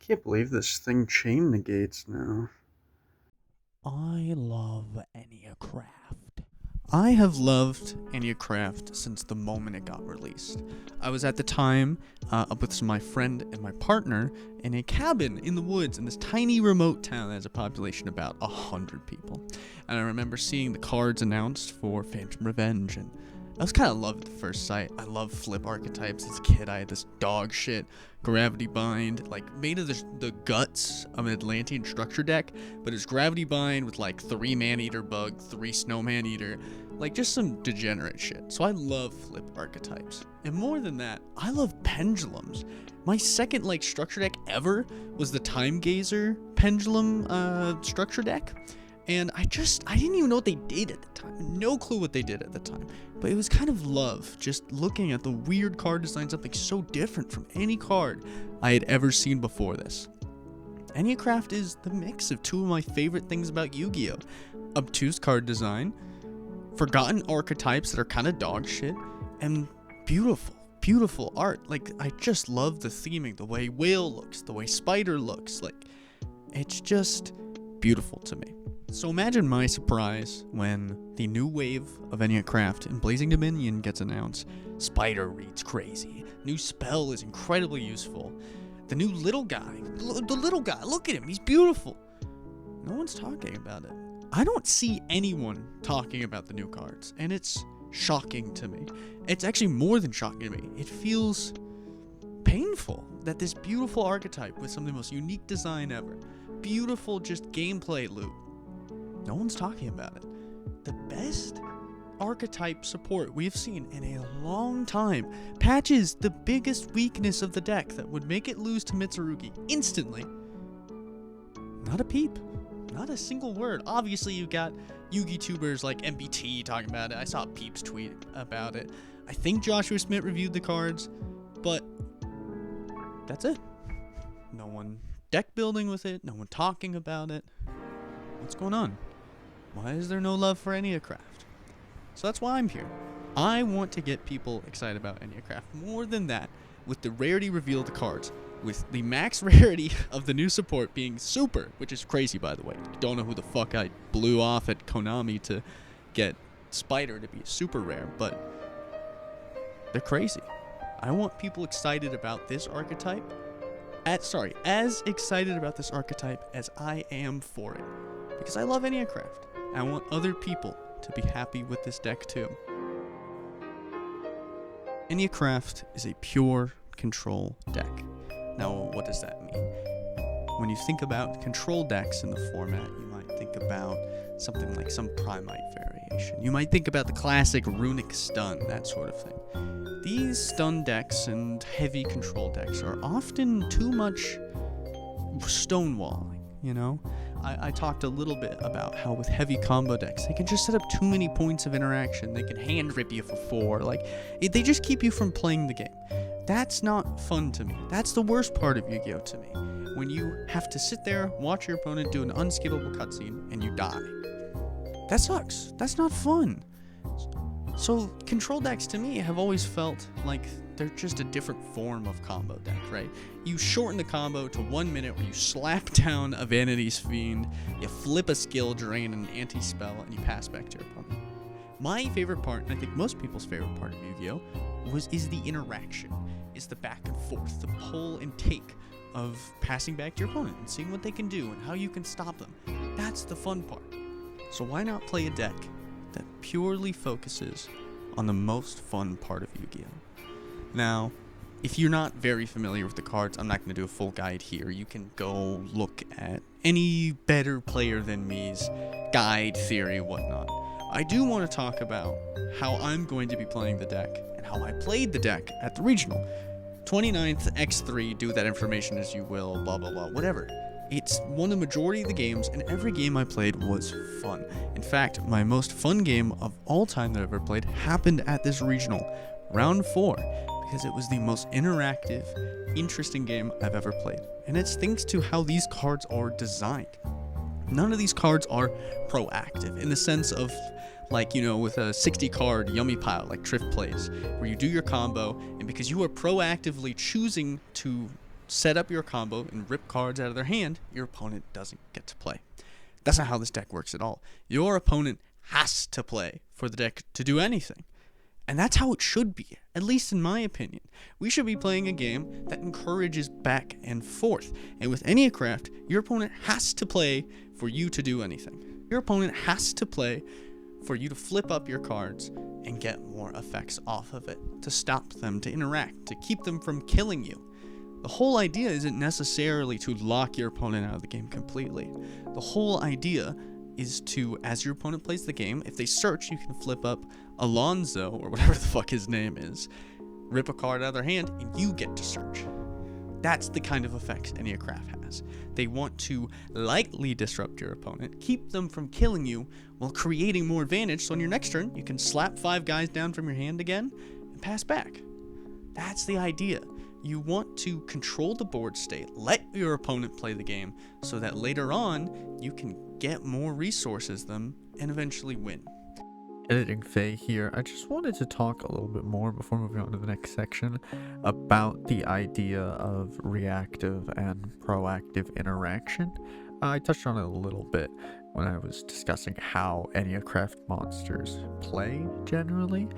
Can't believe this thing chain negates now. I love enneacraft. I have loved enneacraft since the moment it got released. I was at the time up with my friend and my partner in a cabin in the woods in this tiny remote town that has a population of about 100 people. And I remember seeing the cards announced for Phantom Revenge, and I was kind of love at the first sight. I love flip archetypes. As a kid, I had this dog shit gravity bind, like made of the guts of an Atlantean structure deck, but it's gravity bind with like 3 man-eater bug, 3 snowman eater, like just some degenerate shit. So I love flip archetypes. And more than that, I love pendulums. My second like structure deck ever was the Time Gazer pendulum structure deck. And I didn't even know what they did at the time. No clue what they did at the time. But it was kind of love, just looking at the weird card design, something so different from any card I had ever seen before this. Enneacraft is the mix of two of my favorite things about Yu-Gi-Oh! Obtuse card design, forgotten archetypes that are kind of dog shit, and beautiful art. Like, I just love the theming, the way whale looks, the way spider looks. Like, it's just beautiful to me. So imagine my surprise when the new wave of enneacraft in Blazing Dominion gets announced. Spider reads crazy. New spell is incredibly useful. The new little guy, look at him, he's beautiful. No one's talking about it. I don't see anyone talking about the new cards, and it's shocking to me. It's actually more than shocking to me. It feels painful that this beautiful archetype with some of the most unique design ever, beautiful just gameplay loop, no one's talking about it. The best archetype support we've seen in a long time patches the biggest weakness of the deck that would make it lose to Mitsurugi instantly. Not a peep. Not a single word. Obviously, you got Yugi tubers like MBT talking about it. I saw Peeps tweet about it. I think Joshua Smith reviewed the cards, but that's it. No one deck building with it. No one talking about it. What's going on? Why is there no love for enneacraft? So that's why I'm here. I want to get people excited about enneacraft. More than that, with the rarity reveal of the cards, with the max rarity of the new support being super, which is crazy, by the way. Don't know who the fuck I blew off at Konami to get Spider to be super rare, but they're crazy. I want people excited about this archetype. As excited about this archetype as I am for it. Because I love enneacraft. I want other people to be happy with this deck too. Enneacraft is a pure control deck. Now, what does that mean? When you think about control decks in the format, you might think about something like some Primite variation. You might think about the classic Runic Stun, that sort of thing. These stun decks and heavy control decks are often too much stonewalling, you know? I talked a little bit about how with heavy combo decks, they can just set up too many points of interaction. They can hand rip you for 4. They just keep you from playing the game. That's not fun to me. That's the worst part of Yu-Gi-Oh! To me. When you have to sit there, watch your opponent do an unskippable cutscene, and you die. That sucks. That's not fun. So, control decks to me have always felt like they're just a different form of combo deck, right? You shorten the combo to 1 minute where you slap down a Vanity's Fiend, you flip a skill drain and an anti-spell, and you pass back to your opponent. My favorite part, and I think most people's favorite part of Yu-Gi-Oh! Is the interaction, is the back and forth, the pull and take of passing back to your opponent and seeing what they can do and how you can stop them. That's the fun part. So why not play a deck that purely focuses on the most fun part of Yu-Gi-Oh! Now, if you're not very familiar with the cards, I'm not going to do a full guide here. You can go look at any better player than me's guide, theory, whatnot. I do want to talk about how I'm going to be playing the deck and how I played the deck at the regional. 29th, X3, do that information as you will, blah, blah, blah, whatever. It's won the majority of the games, and every game I played was fun. In fact, my most fun game of all time that I've ever played happened at this regional, round 4, because it was the most interactive, interesting game I've ever played. And it's thanks to how these cards are designed. None of these cards are proactive in the sense of, like, you know, with a 60 card yummy pile like Triff plays, where you do your combo, and because you are proactively choosing to set up your combo and rip cards out of their hand, your opponent doesn't get to play. That's not how this deck works at all. Your opponent has to play for the deck to do anything. And that's how it should be, at least in my opinion. We should be playing a game that encourages back and forth. And with enneacraft, your opponent has to play for you to do anything. Your opponent has to play for you to flip up your cards and get more effects off of it, to stop them, to interact, to keep them from killing you. The whole idea isn't necessarily to lock your opponent out of the game completely. The whole idea is to, as your opponent plays the game, if they search, you can flip up Alonzo, or whatever the fuck his name is, rip a card out of their hand, and you get to search. That's the kind of effects enneacraft has. They want to lightly disrupt your opponent, keep them from killing you, while creating more advantage, so on your next turn, you can slap 5 guys down from your hand again, and pass back. That's the idea. You want to control the board state, let your opponent play the game, so that later on, you can get more resources them, and eventually win. Editing Faye here. I just wanted to talk a little bit more before moving on to the next section about the idea of reactive and proactive interaction. I touched on it a little bit when I was discussing how enneacraft monsters play generally,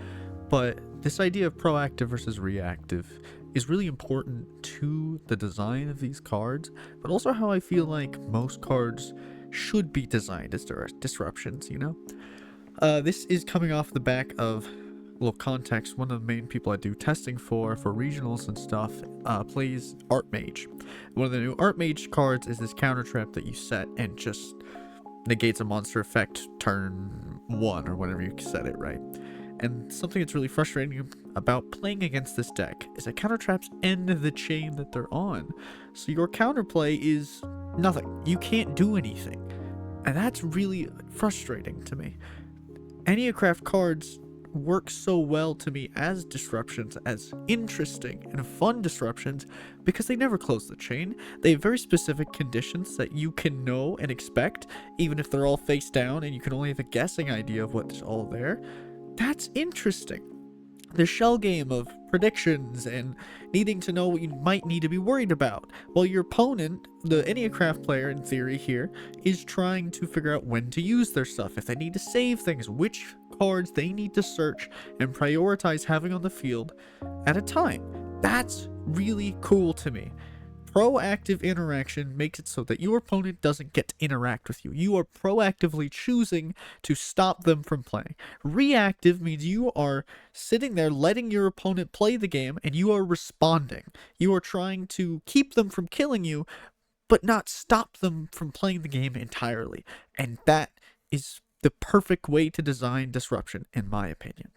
but this idea of proactive versus reactive is really important to the design of these cards, but also how I feel like most cards should be designed as disruptions, you know? This is coming off the back of a little context. One of the main people I do testing for regionals and stuff plays Archmage. One of the new Archmage cards is this counter trap that you set and just negates a monster effect turn 1 or whenever you set it, right? And something that's really frustrating about playing against this deck is that counter traps end the chain that they're on. So your counterplay is nothing. You can't do anything. And that's really frustrating to me. Enneacraft cards work so well to me as disruptions, as interesting and fun disruptions, because they never close the chain. They have very specific conditions that you can know and expect, even if they're all face down and you can only have a guessing idea of what's all there. That's interesting. The shell game of predictions and needing to know what you might need to be worried about, while your opponent, the enneacraft player in theory here, is trying to figure out when to use their stuff, if they need to save things, which cards they need to search and prioritize having on the field at a time. That's really cool to me. Proactive interaction makes it so that your opponent doesn't get to interact with you. You are proactively choosing to stop them from playing. Reactive means you are sitting there letting your opponent play the game and you are responding. You are trying to keep them from killing you, but not stop them from playing the game entirely. And that is the perfect way to design disruption, in my opinion.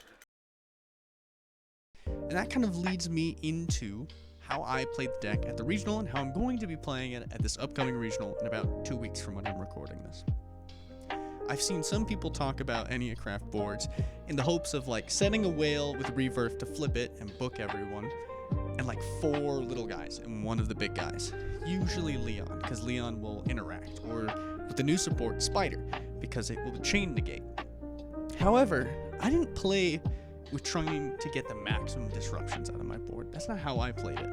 And that kind of leads me into how I played the deck at the regional and how I'm going to be playing it at this upcoming regional in about 2 weeks from when I'm recording this. I've seen some people talk about enneacraft boards in the hopes of like setting a whale with reverb to flip it and book everyone, and like 4 little guys and 1 of the big guys, usually Leon, because Leon will interact, or with the new support, Spider, because it will chain negate. However, I didn't play with trying to get the maximum disruptions out of my board. That's not how I played it.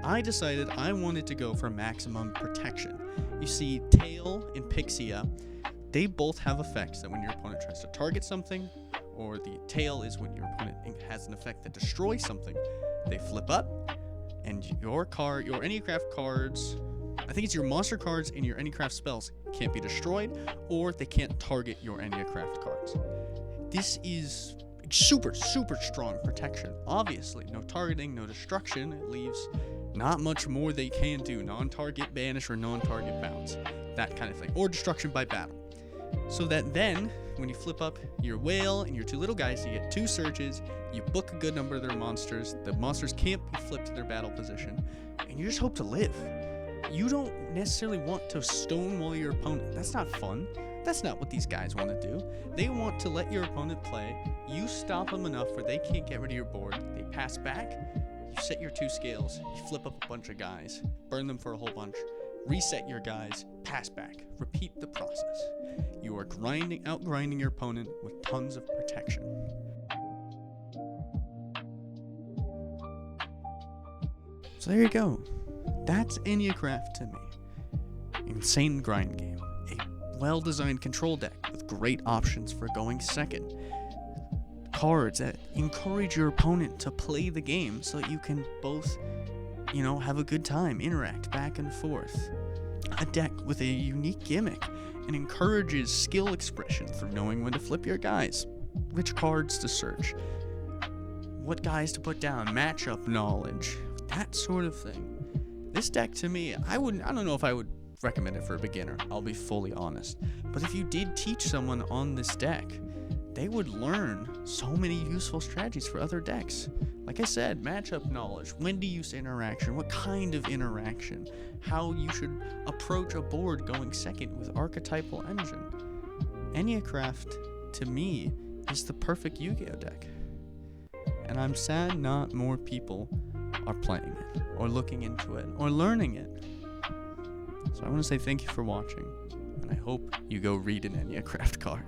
I decided I wanted to go for maximum protection. You see, Tail and Pixia, they both have effects that when your opponent tries to target something, or the Tail is when your opponent has an effect that destroys something, they flip up, and your enneacraft cards, I think it's your monster cards and your enneacraft spells, can't be destroyed, or they can't target your enneacraft cards. This is super strong protection. Obviously, no targeting, no destruction. It leaves not much more they can do. Non-target banish or non-target bounce, that kind of thing, or destruction by battle. So that then, when you flip up your whale and your 2 little guys, you get 2 surges, you book a good number of their monsters, the monsters can't be flipped to their battle position, and you just hope to live. You don't necessarily want to stonewall your opponent. That's not fun. That's not what these guys want to do. They want to let your opponent play, you stop them enough where they can't get rid of your board, they pass back, you set your 2 scales, you flip up a bunch of guys, burn them for a whole bunch, reset your guys, pass back, repeat the process. You are outgrinding your opponent with tons of protection. So there you go. That's enneacraft to me. Insane grind game. A well-designed control deck with great options for going second. Cards that encourage your opponent to play the game so that you can both, have a good time, interact back and forth. A deck with a unique gimmick and encourages skill expression through knowing when to flip your guys, which cards to search, what guys to put down, matchup knowledge, that sort of thing. This deck to me, I don't know if I would recommend it for a beginner, I'll be fully honest. But if you did teach someone on this deck, they would learn so many useful strategies for other decks. Like I said, matchup knowledge, when to use interaction, what kind of interaction, how you should approach a board going second with archetypal engine. enneacraft, to me, is the perfect Yu-Gi-Oh deck. And I'm sad not more people are playing it, or looking into it, or learning it. So I want to say thank you for watching, and I hope you go read an enneacraft card.